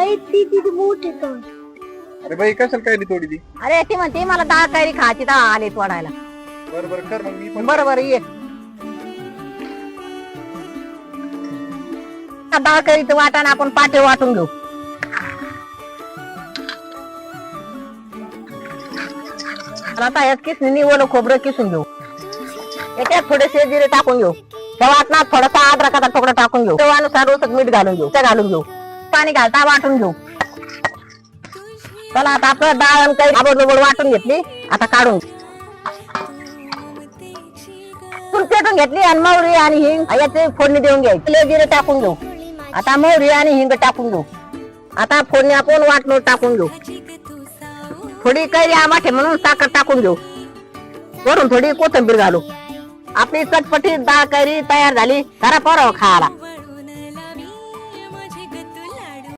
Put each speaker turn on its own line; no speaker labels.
नाही ती किती मोठी तर.
अरे बाई कशाला काय थोडी ती.
अरे ती म्हणते मला डाळ कैरी खायची तर आले तोडायला.
बरं कर मग मी पण.
बरोबर ये डाळ कैरीचं वाटण आपण पाटे वाटून घेऊ. आता यात किसणी ओलं खोबरं किसून घेऊ. याच्यात थोडेसे जिरे टाकून घेऊ. त्या वाटणात थोडासा अद्रकाचा तुकडा टाकून घेऊ. चवानुसार रोसक मीठ घालून घेऊ. ते घालून घेऊ. पाणी घालता वाटून घेऊ. चला आता आपलं डाळ आणि कैरी आबडधोबड वाटून घेतली. आता काढून तूर पेटून घेतली आणि मोहरी आणि हिंग याची फोडणी देऊन घ्यायची. जिरे टाकून घेऊ. आता मोहरी आणि हिंग टाकून घेऊ. आता फोडणी आपण वाटणं टाकून घेऊ. थोडी कैरी आंबट आहे म्हणून साखर टाकून घेऊ. वरून थोडी कोथिंबीर घालू. आपली चटपटीत डाळ कैरी तयार झाली. जरा पोराव खायला.